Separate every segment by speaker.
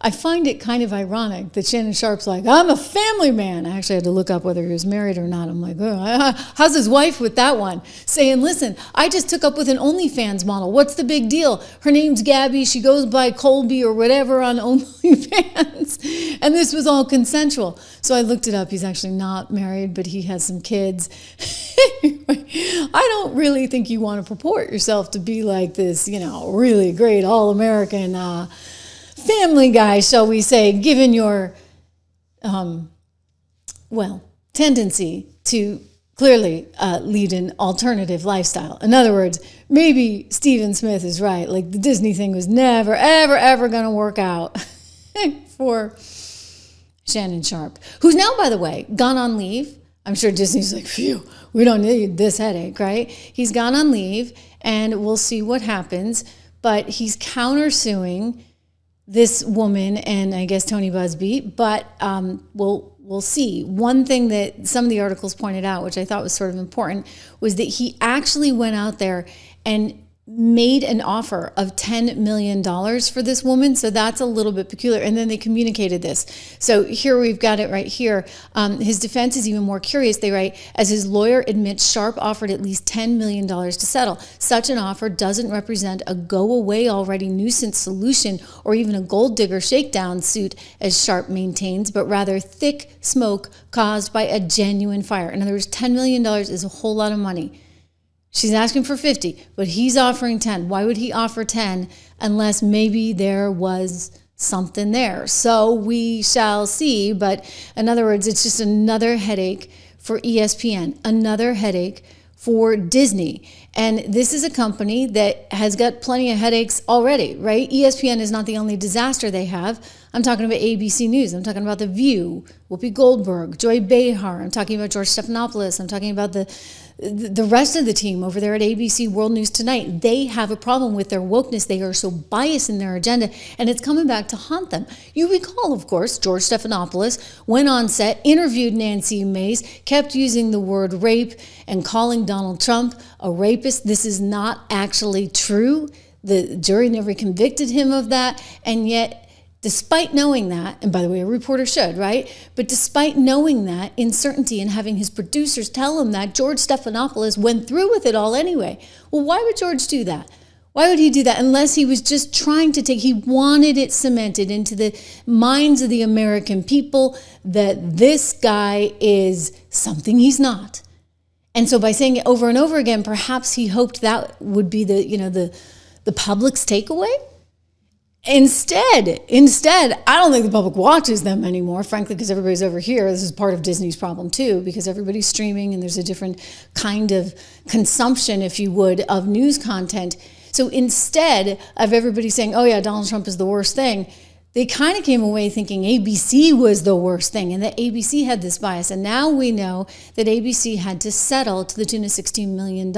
Speaker 1: I find it kind of ironic that Shannon Sharpe's like, I'm a family man. I actually had to look up whether he was married or not. I'm like, oh, how's his wife with that one? Saying, listen, I just took up with an OnlyFans model. What's the big deal? Her name's Gabby. She goes by Colby or whatever on OnlyFans. And this was all consensual. So I looked it up. He's actually not married, but he has some kids. I don't really think you want to purport yourself to be like this, really great all-American family guy, shall we say, given your, tendency to clearly lead an alternative lifestyle. In other words, maybe Stephen Smith is right. Like the Disney thing was never, ever, ever going to work out for Shannon Sharpe, who's now, by the way, gone on leave. I'm sure Disney's like, phew, we don't need this headache, right? He's gone on leave, and we'll see what happens. But he's countersuing this woman and I guess Tony Busby. But we'll see. One thing that some of the articles pointed out, which I thought was sort of important, was that he actually went out there and made an offer of $10 million for this woman. So that's a little bit peculiar. And then they communicated this. So here we've got it right here. His defense is even more curious. They write, as his lawyer admits, Sharpe offered at least $10 million to settle. Such an offer doesn't represent a go-away already nuisance solution or even a gold digger shakedown suit, as Sharpe maintains, but rather thick smoke caused by a genuine fire. In other words, $10 million is a whole lot of money. She's asking for 50, but he's offering 10. Why would he offer 10 unless maybe there was something there? So we shall see. But in other words, it's just another headache for ESPN, another headache for Disney. And this is a company that has got plenty of headaches already, right? ESPN is not the only disaster they have. I'm talking about ABC News. I'm talking about The View, Whoopi Goldberg, Joy Behar. I'm talking about George Stephanopoulos. I'm talking about the rest of the team over there at ABC World News Tonight. They have a problem with their wokeness. They are so biased in their agenda, and it's coming back to haunt them. You recall, of course, George Stephanopoulos went on set, interviewed Nancy Mace, kept using the word rape and calling Donald Trump a rapist. This is not actually true. The jury never convicted him of that, and yet despite knowing that, and by the way, a reporter should, right? But despite knowing that uncertainty and having his producers tell him that, George Stephanopoulos went through with it all anyway. Well, why would George do that? Why would he do that unless he was just trying to he wanted it cemented into the minds of the American people that this guy is something he's not. And so by saying it over and over again, perhaps he hoped that would be the public's takeaway. Instead, I don't think the public watches them anymore, frankly, because everybody's over here. This is part of Disney's problem too, because everybody's streaming and there's a different kind of consumption, if you would, of news content. So instead of everybody saying, oh yeah, Donald Trump is the worst thing, they kind of came away thinking ABC was the worst thing and that ABC had this bias. And now we know that ABC had to settle to the tune of $16 million.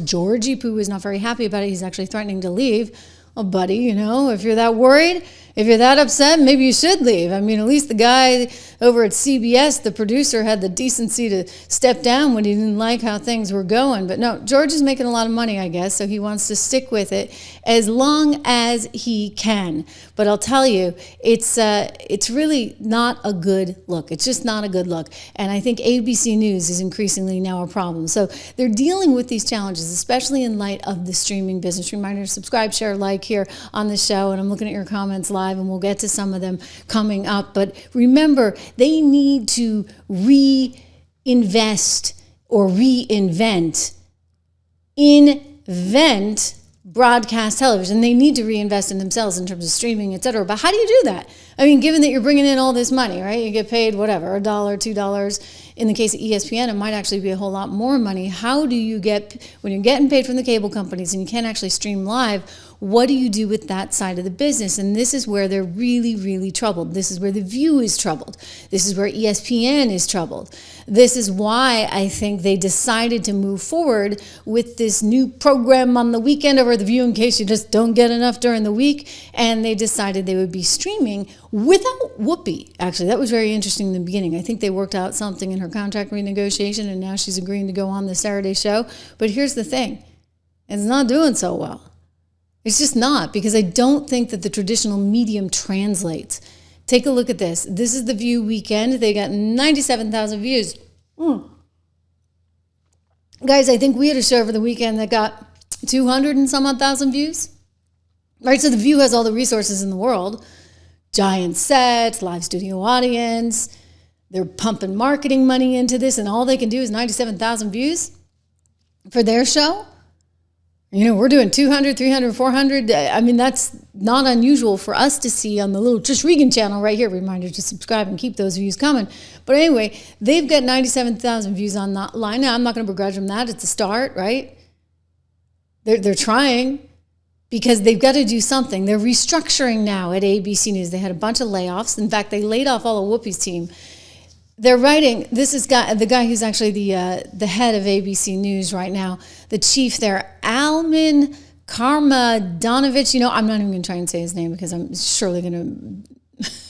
Speaker 1: Georgie Poo is not very happy about it. He's actually threatening to leave. Well, buddy, if you're that worried, if you're that upset, maybe you should leave. I mean, at least the guy over at CBS, the producer, had the decency to step down when he didn't like how things were going. But no, George is making a lot of money, I guess, so he wants to stick with it as long as he can. But I'll tell you, it's really not a good look. It's just not a good look. And I think ABC News is increasingly now a problem. So they're dealing with these challenges, especially in light of the streaming business. Reminder to subscribe, share, like here on the show. And I'm looking at your comments live, and we'll get to some of them coming up. But remember, they need to reinvest or reinvent, invent broadcast television. They need to reinvest in themselves in terms of streaming, et cetera. But how do you do that? I mean, given that you're bringing in all this money, right? You get paid whatever, $1, $2. In the case of ESPN, it might actually be a whole lot more money. How do you get, when you're getting paid from the cable companies and you can't actually stream live, what do you do with that side of the business? And this is where they're really, really troubled. This is where The View is troubled. This is where ESPN is troubled. This is why I think they decided to move forward with this new program on the weekend over The View in case you just don't get enough during the week. And they decided they would be streaming without Whoopi. Actually, that was very interesting in the beginning. I think they worked out something in her contract renegotiation, and now she's agreeing to go on the Saturday show. But here's the thing. It's not doing so well. It's just not, because I don't think that the traditional medium translates. Take a look at this. This is the View weekend. They got 97,000 views. Guys, I think we had a show over the weekend that got 200 and some odd thousand views. Right, so the View has all the resources in the world. Giant sets, live studio audience. They're pumping marketing money into this, and all they can do is 97,000 views for their show. You know, we're doing 200, 300, 400. I mean, that's not unusual for us to see on the little Trish Regan channel right here. Reminder to subscribe and keep those views coming. But anyway, they've got 97,000 views on that line. Now, I'm not going to begrudge them that. It's a start, right? They're trying because they've got to do something. They're restructuring now at ABC News. They had a bunch of layoffs. In fact, they laid off all of Whoopi's team. They're writing, this is the guy who's actually the head of ABC News right now, the chief there, Alman Karmadonovich. You know, I'm not even going to try and say his name because I'm surely going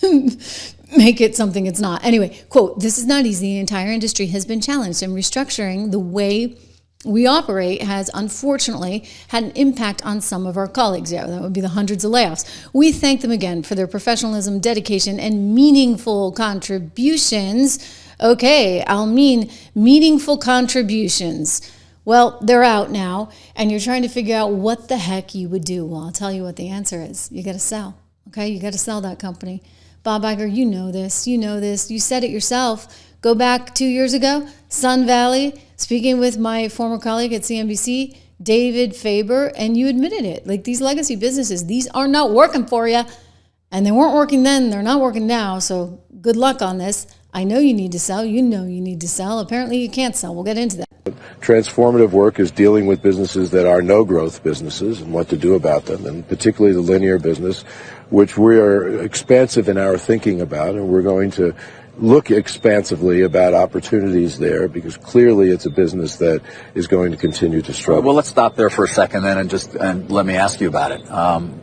Speaker 1: to make it something it's not. Anyway, quote, "This is not easy. The entire industry has been challenged, and restructuring the way we operate has unfortunately had an impact on some of our colleagues." Yeah, that would be the hundreds of layoffs. "We thank them again for their professionalism, dedication, and meaningful contributions." Okay, I'll mean meaningful contributions. Well, they're out now, and you're trying to figure out what the heck you would do. Well, I'll tell you what the answer is. You got to sell. Okay, you got to sell that company. Bob Iger, you know this. You know this. You said it yourself. Go back 2 years ago, Sun Valley, speaking with my former colleague at CNBC, David Faber, and you admitted it. Like, these legacy businesses, these are not working for you. And they weren't working then, they're not working now, so good luck on this. I know you need to sell. You know you need to sell. Apparently you can't sell. We'll get into that.
Speaker 2: Transformative work is dealing with businesses that are no-growth businesses and what to do about them, and particularly the linear business, which we are expansive in our thinking about, and we're going to look expansively about opportunities there because clearly it's a business that is going to continue to struggle.
Speaker 3: Well, let's stop there for a second then and let me ask you about it.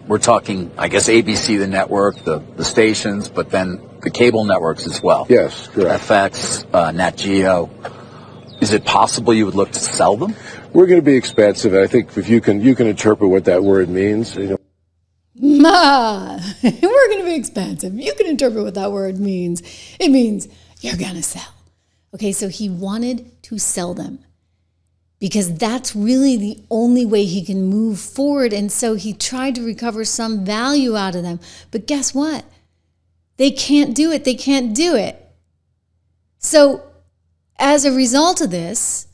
Speaker 3: We're talking, I guess, ABC, the network, the stations, but then the cable networks as well.
Speaker 2: Yes, correct.
Speaker 3: FX, Nat Geo. Is it possible you would look to sell them?
Speaker 2: We're going to be expansive. I think if you can interpret what that word means. You know.
Speaker 1: We're going to be expansive. You can interpret what that word means. It means you're going to sell. Okay, so he wanted to sell them because that's really the only way he can move forward. And so he tried to recover some value out of them. But guess what? They can't do it. They can't do it. So as a result of this,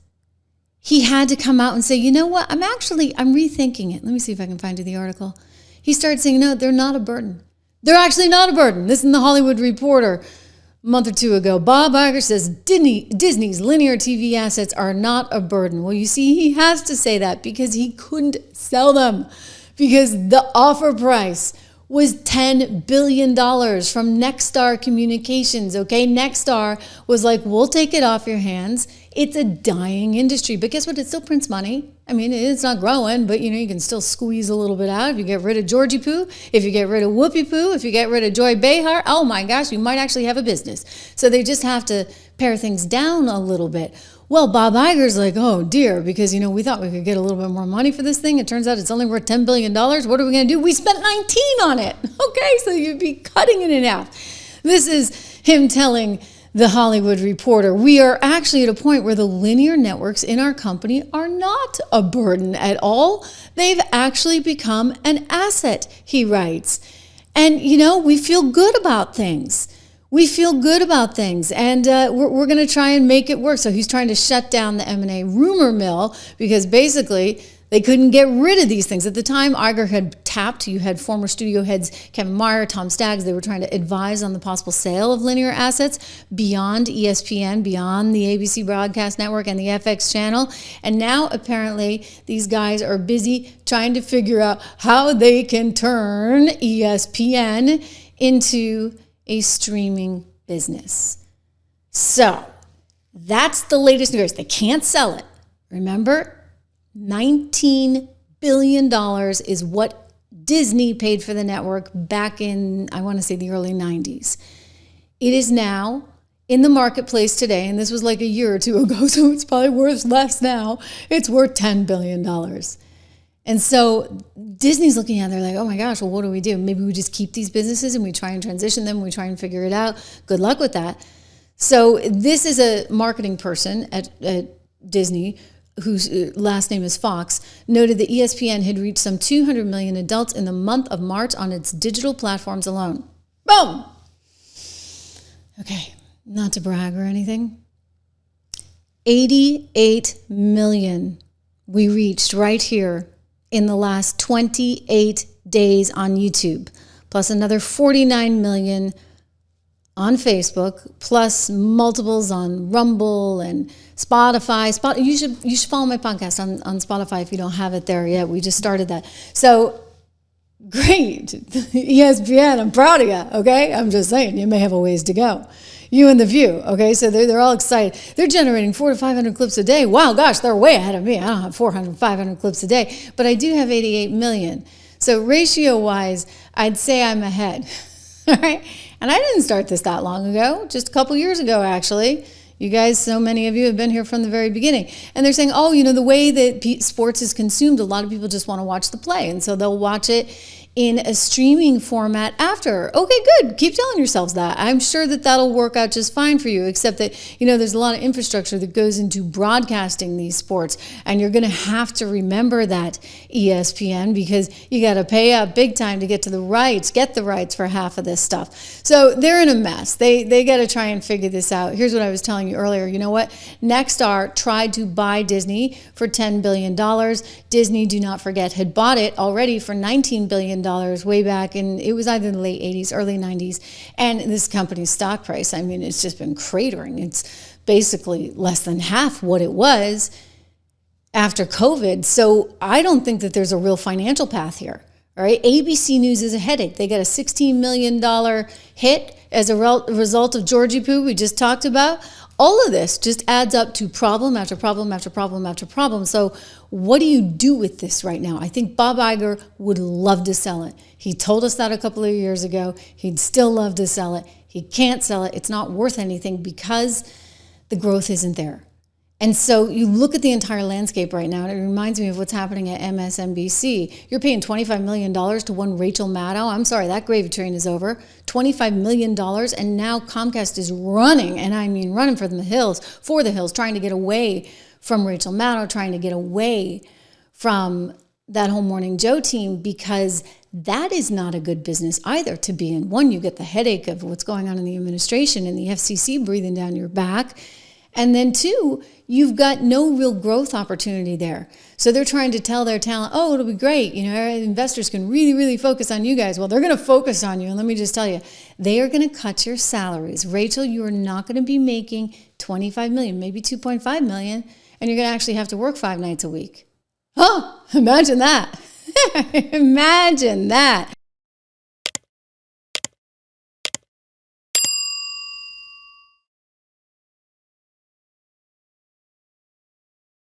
Speaker 1: he had to come out and say, you know what? I'm rethinking it. Let me see if I can find you the article. He started saying, no, they're not a burden. They're actually not a burden. This is in the Hollywood Reporter a month or two ago. Bob Iger says Disney's linear TV assets are not a burden. Well, you see, he has to say that because he couldn't sell them because the offer price was $10 billion from Nexstar Communications, okay? Nexstar was like, we'll take it off your hands. It's a dying industry. But guess what? It still prints money. I mean, it's not growing, but, you can still squeeze a little bit out. If you get rid of Georgie Poo, if you get rid of Whoopi Poo, if you get rid of Joy Behar, oh my gosh, you might actually have a business. So they just have to pare things down a little bit. Well, Bob Iger's like, oh dear, because, we thought we could get a little bit more money for this thing. It turns out it's only worth $10 billion. What are we going to do? We spent 19 on it. Okay, so you'd be cutting it in half. This is him telling the Hollywood Reporter, we are actually at a point where the linear networks in our company are not a burden at all. They've actually become an asset, he writes. And, we feel good about things. We feel good about things, and we're going to try and make it work. So he's trying to shut down the M&A rumor mill because basically they couldn't get rid of these things. At the time, Iger had tapped. You had former studio heads Kevin Meyer, Tom Staggs. They were trying to advise on the possible sale of linear assets beyond ESPN, beyond the ABC Broadcast Network and the FX channel. And now, apparently, these guys are busy trying to figure out how they can turn ESPN into a streaming business. So that's the latest news. They can't sell it. Remember, $19 billion is what Disney paid for the network back in, I want to say, the early 90s. It is now in the marketplace today, and this was like a year or two ago, so it's probably worth less now. It's worth $10 billion. And so Disney's looking at it, they're like, oh my gosh, well, what do we do? Maybe we just keep these businesses and we try and transition them. We try and figure it out. Good luck with that. So this is a marketing person at Disney whose last name is Fox, noted that ESPN had reached some 200 million adults in the month of March on its digital platforms alone. Boom! Okay, not to brag or anything. 88 million we reached right here in the last 28 days on YouTube, plus another 49 million on Facebook, plus multiples on Rumble and Spotify. You should follow my podcast on Spotify if you don't have it there yet. We just started that. So great, ESPN, I'm proud of you, okay? I'm just saying, you may have a ways to go. You and The View, okay? So they're all excited. They're generating 400 to 500 clips a day. Wow, gosh, they're way ahead of me. I don't have 400, 500 clips a day, but I do have 88 million. So ratio-wise, I'd say I'm ahead, all right? And I didn't start this that long ago, just a couple years ago, actually. You guys, so many of you have been here from the very beginning. And they're saying, oh, the way that sports is consumed, a lot of people just want to watch the play. And so they'll watch it in a streaming format after. Okay, good. Keep telling yourselves that. I'm sure that that'll work out just fine for you, except that, there's a lot of infrastructure that goes into broadcasting these sports. And you're going to have to remember that, ESPN, because you got to pay up big time to get the rights for half of this stuff. So they're in a mess. They got to try and figure this out. Here's what I was telling you earlier. You know what? Nexstar tried to buy Disney for $10 billion. Disney, do not forget, had bought it already for $19 billion way back in, it was either the late 80s, early 90s. And this company's stock price, it's just been cratering. It's basically less than half what it was after COVID. So I don't think that there's a real financial path here. All right, ABC News is a headache. They got a $16 million hit as a result of Georgie Poo we just talked about. All of this just adds up to problem after problem after problem after problem. So what do you do with this right now? I think Bob Iger would love to sell it. He told us that a couple of years ago. He'd still love to sell it. He can't sell it. It's not worth anything because the growth isn't there. And so you look at the entire landscape right now, and it reminds me of what's happening at MSNBC. You're paying $25 million to one Rachel Maddow. I'm sorry, that gravy train is over. $25 million, and now Comcast is running, and I mean running for the hills, trying to get away from Rachel Maddow, trying to get away from that Home Morning Joe team, because that is not a good business either to be in. One, you get the headache of what's going on in the administration and the FCC breathing down your back. And then two, you've got no real growth opportunity there. So they're trying to tell their talent, oh, it'll be great. Investors can really, really focus on you guys. Well, they're going to focus on you. And let me just tell you, they are going to cut your salaries. Rachel, you are not going to be making $25 million, maybe $2.5 million, and you're going to actually have to work 5 nights a week. Oh, imagine that. Imagine that.